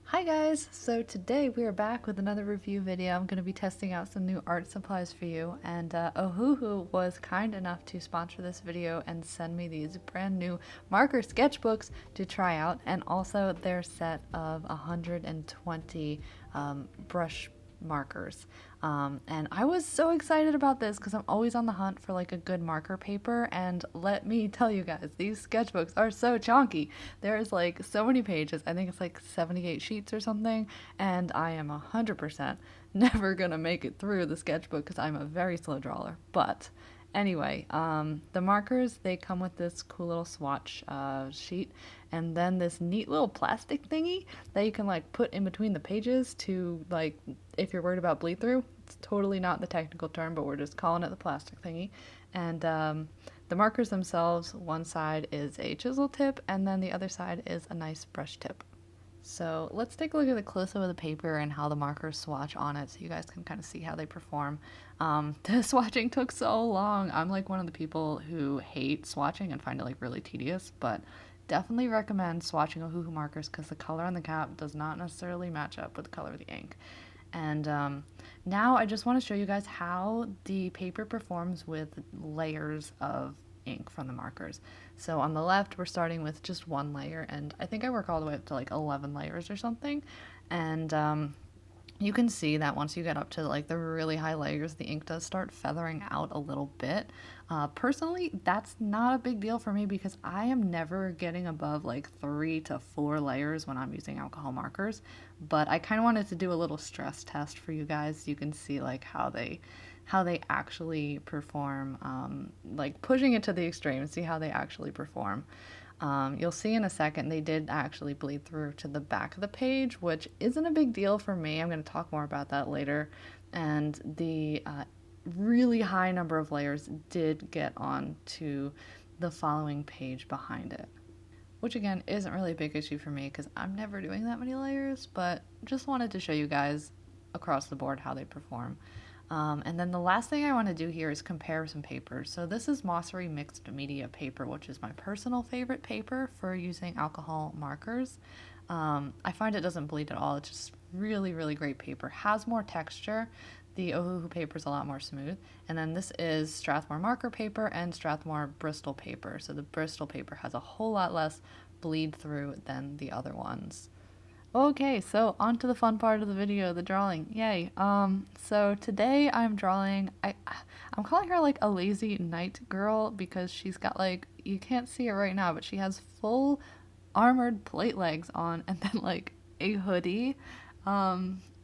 Hi guys! So today we are back with another review video. I'm going to be testing out some new art supplies for you, and Ohuhu was kind enough to sponsor this video and send me these brand new marker sketchbooks to try out, and also their set of 120 brush markers. And I was so excited about this because I'm always on the hunt for like a good marker paper, and let me tell you guys, these sketchbooks are so chonky. There's like so many pages. I think it's like 78 sheets or something, and I am 100% never gonna make it through the sketchbook because I'm a very slow drawer. But anyway, the markers, they come with this cool little swatch sheet, and then this neat little plastic thingy that you can like put in between the pages to, like, if you're worried about bleed through. It's totally not the technical term, but we're just calling it the plastic thingy. And the markers themselves, one side is a chisel tip, and then the other side is a nice brush tip. So let's take a look at the close-up of the paper and how the markers swatch on it so you guys can kind of see how they perform. The swatching took so long. I'm like one of the people who hate swatching and find it like really tedious, but definitely recommend swatching Ohuhu markers because the color on the cap does not necessarily match up with the color of the ink. And now I just want to show you guys how the paper performs with layers of ink from the markers. So on the left, we're starting with just one layer, and I think I work all the way up to like 11 layers or something. And you can see that once you get up to like the really high layers, the ink does start feathering out a little bit. Personally, that's not a big deal for me because I am never getting above like 3 to 4 layers when I'm using alcohol markers. But I kind of wanted to do a little stress test for you guys. You can see like how they actually perform, like pushing it to the extreme and see how they actually perform. You'll see in a second they did actually bleed through to the back of the page, which isn't a big deal for me. I'm going to talk more about that later. And the really high number of layers did get on to the following page behind it, which again isn't really a big issue for me because I'm never doing that many layers, but just wanted to show you guys across the board how they perform. And then the last thing I want to do here is compare some papers. So this is Mossery Mixed Media paper, which is my personal favorite paper for using alcohol markers. I find it doesn't bleed at all. It's just really, really great paper. Has more texture. The Ohuhu paper is a lot more smooth. And then this is Strathmore marker paper and Strathmore Bristol paper. So the Bristol paper has a whole lot less bleed through than the other ones. Okay, so on to the fun part of the video, the drawing. Yay. So today I'm drawing, I'm calling her like a lazy night girl because she's got like, you can't see it right now, but she has full armored plate legs on and then like a hoodie.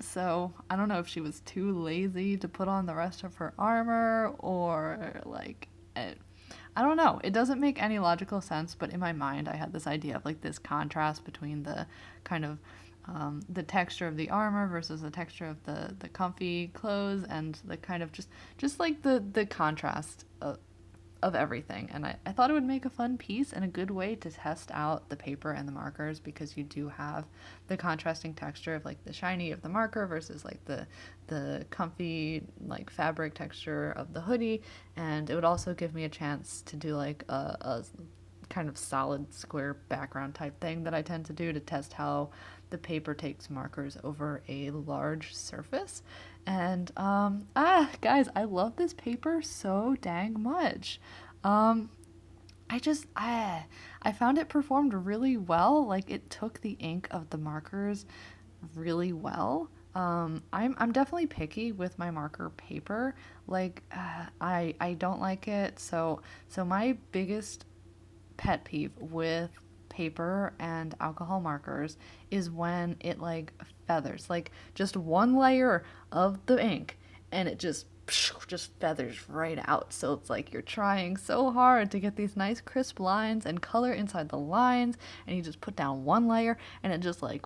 So I don't know if she was too lazy to put on the rest of her armor or like I don't know. It doesn't make any logical sense, but in my mind, I had this idea of like this contrast between the kind of the texture of the armor versus the texture of the comfy clothes, and the kind of just like the contrast of everything. And I thought it would make a fun piece and a good way to test out the paper and the markers because you do have the contrasting texture of like the shiny of the marker versus like the comfy like fabric texture of the hoodie. And it would also give me a chance to do like a kind of solid square background type thing that I tend to do to test how the paper takes markers over a large surface. And guys, I love this paper so dang much. I found it performed really well. Like it took the ink of the markers really well. I'm definitely picky with my marker paper. Like I don't like it. So my biggest pet peeve with paper and alcohol markers is when it like feathers, like just one layer of the ink and it just feathers right out. So it's like you're trying so hard to get these nice crisp lines and color inside the lines, and you just put down one layer and it just like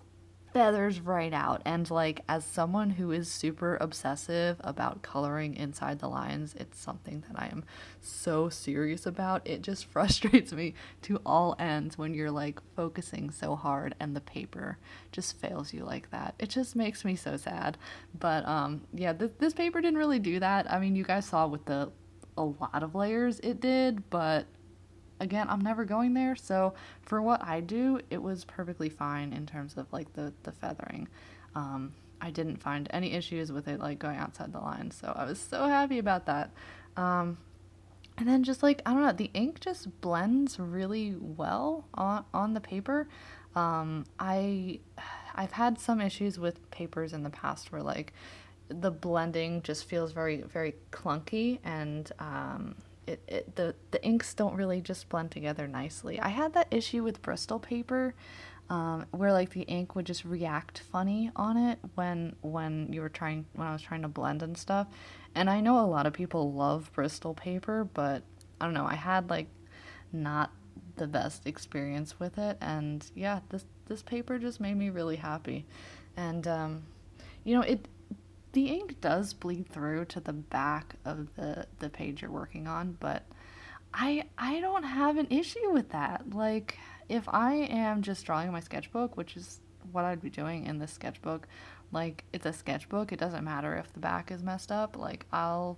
feathers right out. And like as someone who is super obsessive about coloring inside the lines, it's something that I am so serious about. It just frustrates me to all ends when you're like focusing so hard and the paper just fails you like that. It just makes me so sad. But yeah, this paper didn't really do that. I mean, you guys saw with the a lot of layers it did, but again, I'm never going there, so for what I do, it was perfectly fine in terms of like the feathering. I didn't find any issues with it like going outside the line, so I was so happy about that. Um, and then just like, I don't know, the ink just blends really well on the paper. I've had some issues with papers in the past where like the blending just feels very very clunky, and the inks don't really just blend together nicely. I had that issue with Bristol paper, where like the ink would just react funny on it when I was trying to blend and stuff. And I know a lot of people love Bristol paper, but I don't know, I had like not the best experience with it, and yeah, this paper just made me really happy. And it the ink does bleed through to the back of the page you're working on, but I don't have an issue with that. Like, if I am just drawing in my sketchbook, which is what I'd be doing in this sketchbook, like, it's a sketchbook, it doesn't matter if the back is messed up. Like, I'll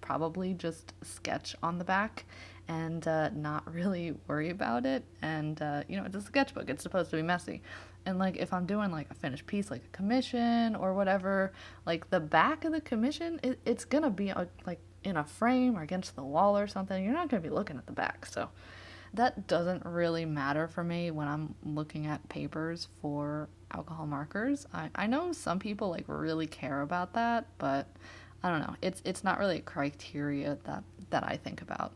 probably just sketch on the back and not really worry about it. And it's a sketchbook, it's supposed to be messy. And like, if I'm doing like a finished piece, like a commission or whatever, like the back of the commission, it's gonna be like in a frame or against the wall or something. You're not gonna be looking at the back, so that doesn't really matter for me when I'm looking at papers for alcohol markers. I know some people like really care about that, but I don't know. It's not really a criteria that I think about.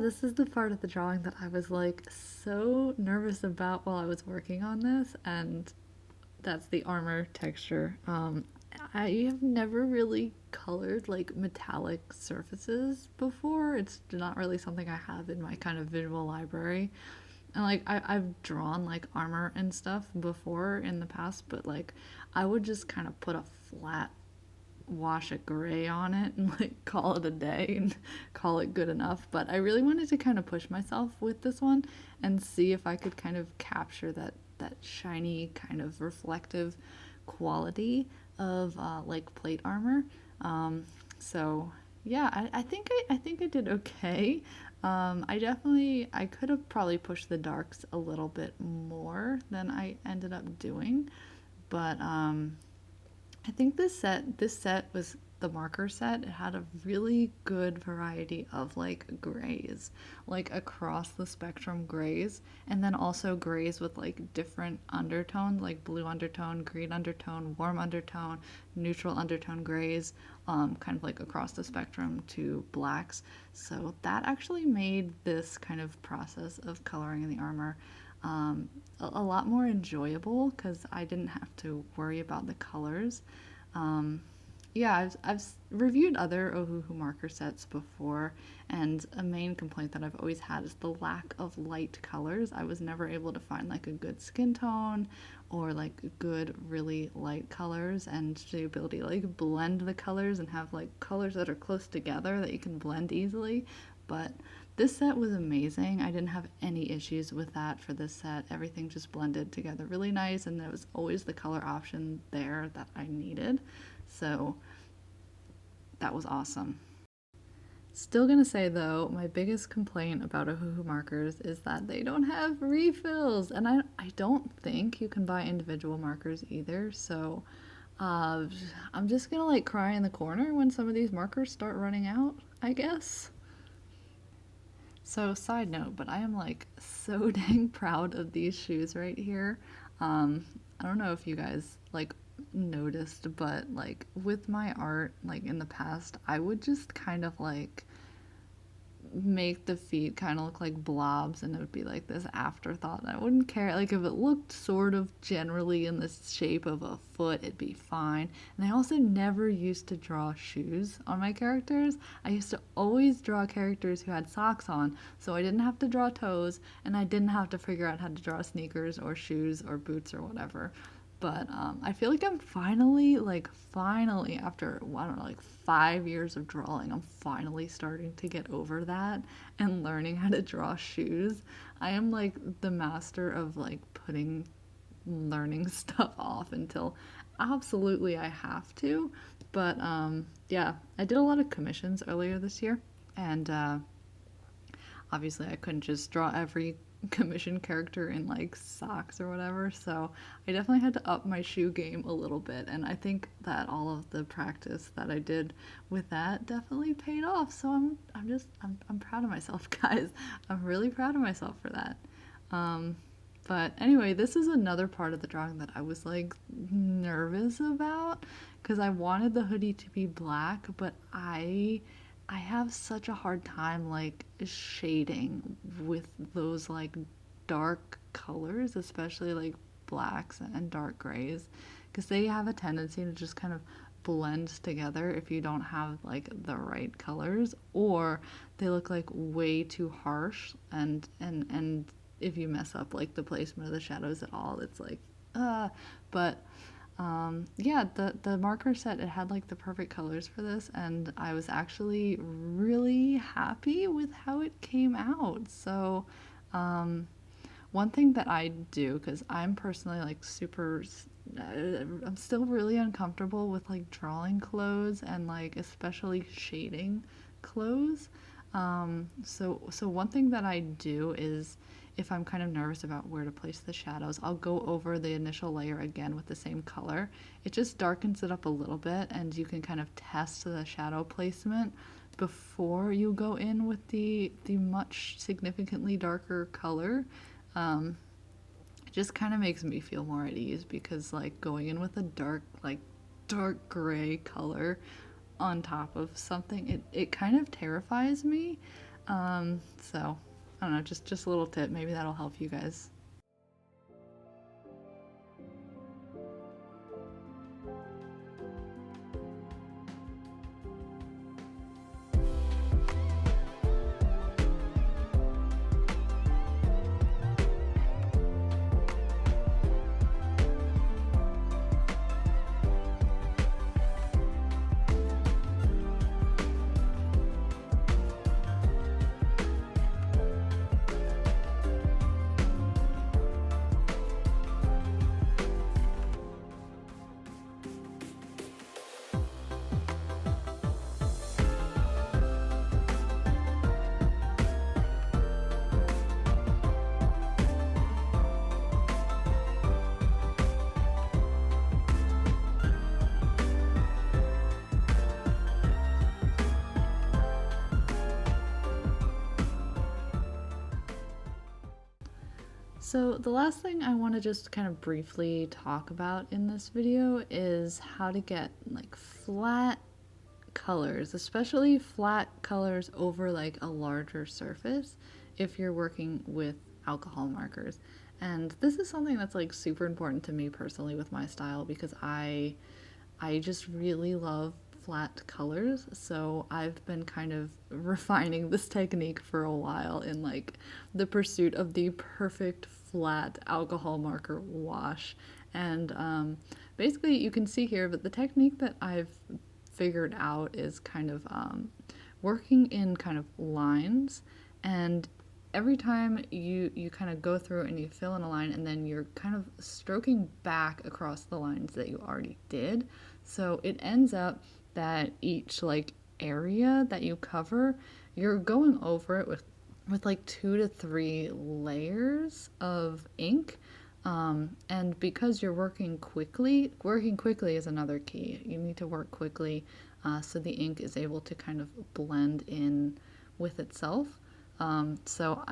This is the part of the drawing that I was like so nervous about while I was working on this, and that's the armor texture. I have never really colored like metallic surfaces before. It's not really something I have in my kind of visual library. And like I've drawn like armor and stuff before in the past, but like I would just kind of put a flat wash of gray on it and like call it a day and call it good enough. But I really wanted to kind of push myself with this one and see if I could kind of capture that shiny kind of reflective quality of like plate armor. So yeah, I think I did okay. I could have probably pushed the darks a little bit more than I ended up doing, but I think this set was the marker set. It had a really good variety of like grays, like across the spectrum grays, and then also grays with like different undertones, like blue undertone, green undertone, warm undertone, neutral undertone grays, kind of like across the spectrum to blacks. So that actually made this kind of process of coloring in the armor a lot more enjoyable because I didn't have to worry about the colors. Um, yeah, I've reviewed other Ohuhu marker sets before, and a main complaint that I've always had is the lack of light colors. I was never able to find like a good skin tone or like good really light colors, and the ability to like blend the colors and have like colors that are close together that you can blend easily. But this set was amazing. I didn't have any issues with that for this set. Everything just blended together really nice, and there was always the color option there that I needed. So that was awesome. Still gonna say though, my biggest complaint about Ohuhu markers is that they don't have refills, and I don't think you can buy individual markers either. So uh, I'm just gonna like cry in the corner when some of these markers start running out, I guess. So, side note, but I am like so dang proud of these shoes right here. I don't know if you guys like noticed, but like with my art, like in the past, I would just kind of like make the feet kind of look like blobs, and it would be like this afterthought. I wouldn't care, like if it looked sort of generally in the shape of a foot, it'd be fine. And I also never used to draw shoes on my characters. I used to always draw characters who had socks on, so I didn't have to draw toes, and I didn't have to figure out how to draw sneakers or shoes or boots or whatever. But I feel like I'm finally, after, I don't know, like 5 years of drawing, I'm finally starting to get over that and learning how to draw shoes. I am like the master of like putting learning stuff off until absolutely I have to. But yeah, I did a lot of commissions earlier this year. And obviously I couldn't just draw every commission character in like socks or whatever, so I definitely had to up my shoe game a little bit, and I think that all of the practice that I did with that definitely paid off. So I'm proud of myself, guys. I'm really proud of myself for that. But anyway, this is another part of the drawing that I was like nervous about, because I wanted the hoodie to be black, but I have such a hard time like shading with those like dark colors, especially like blacks and dark grays, because they have a tendency to just kind of blend together if you don't have like the right colors, or they look like way too harsh, and if you mess up like the placement of the shadows at all, it's like but yeah, the marker set, it had like the perfect colors for this, and I was actually really happy with how it came out. So one thing that I do, because I'm personally like super, I'm still really uncomfortable with like drawing clothes and like especially shading clothes. So one thing that I do is, if I'm kind of nervous about where to place the shadows, I'll go over the initial layer again with the same color. It just darkens it up a little bit, and you can kind of test the shadow placement before you go in with the much significantly darker color. It just kind of makes me feel more at ease, because like going in with a dark gray color on top of something, it kind of terrifies me. So I don't know, just a little tip. Maybe that'll help you guys. So the last thing I want to just kind of briefly talk about in this video is how to get like flat colors, especially flat colors over like a larger surface if you're working with alcohol markers. And this is something that's like super important to me personally with my style, because I just really love flat colors. So I've been kind of refining this technique for a while in like the pursuit of the perfect flat alcohol marker wash. And basically you can see here, but the technique that I've figured out is kind of working in kind of lines, and every time you kind of go through and you fill in a line, and then you're kind of stroking back across the lines that you already did. So it ends up that each like area that you cover, you're going over it with like 2 to 3 layers of ink. And because you're working quickly is another key. You need to work quickly so the ink is able to kind of blend in with itself. So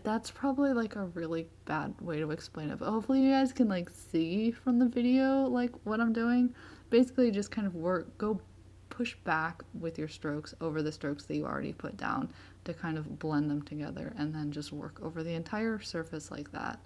that's probably like a really bad way to explain it, but hopefully you guys can like see from the video like what I'm doing. Basically just kind of push back with your strokes over the strokes that you already put down to kind of blend them together, and then just work over the entire surface like that.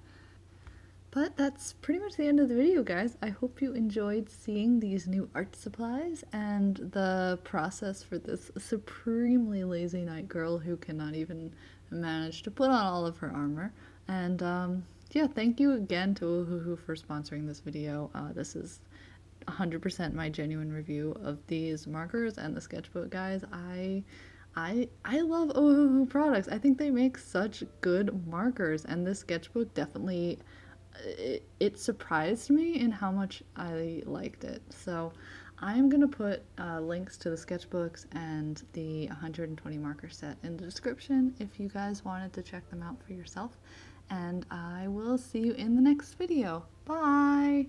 But that's pretty much the end of the video, guys. I hope you enjoyed seeing these new art supplies and the process for this supremely lazy night girl who cannot even manage to put on all of her armor. And yeah, thank you again to Ohuhu for sponsoring this video. This is 100% my genuine review of these markers and the sketchbook, guys. I love Ohuhu products. I think they make such good markers, and this sketchbook definitely, it surprised me in how much I liked it. So I'm gonna put links to the sketchbooks and the 120 marker set in the description if you guys wanted to check them out for yourself. And I will see you in the next video. Bye!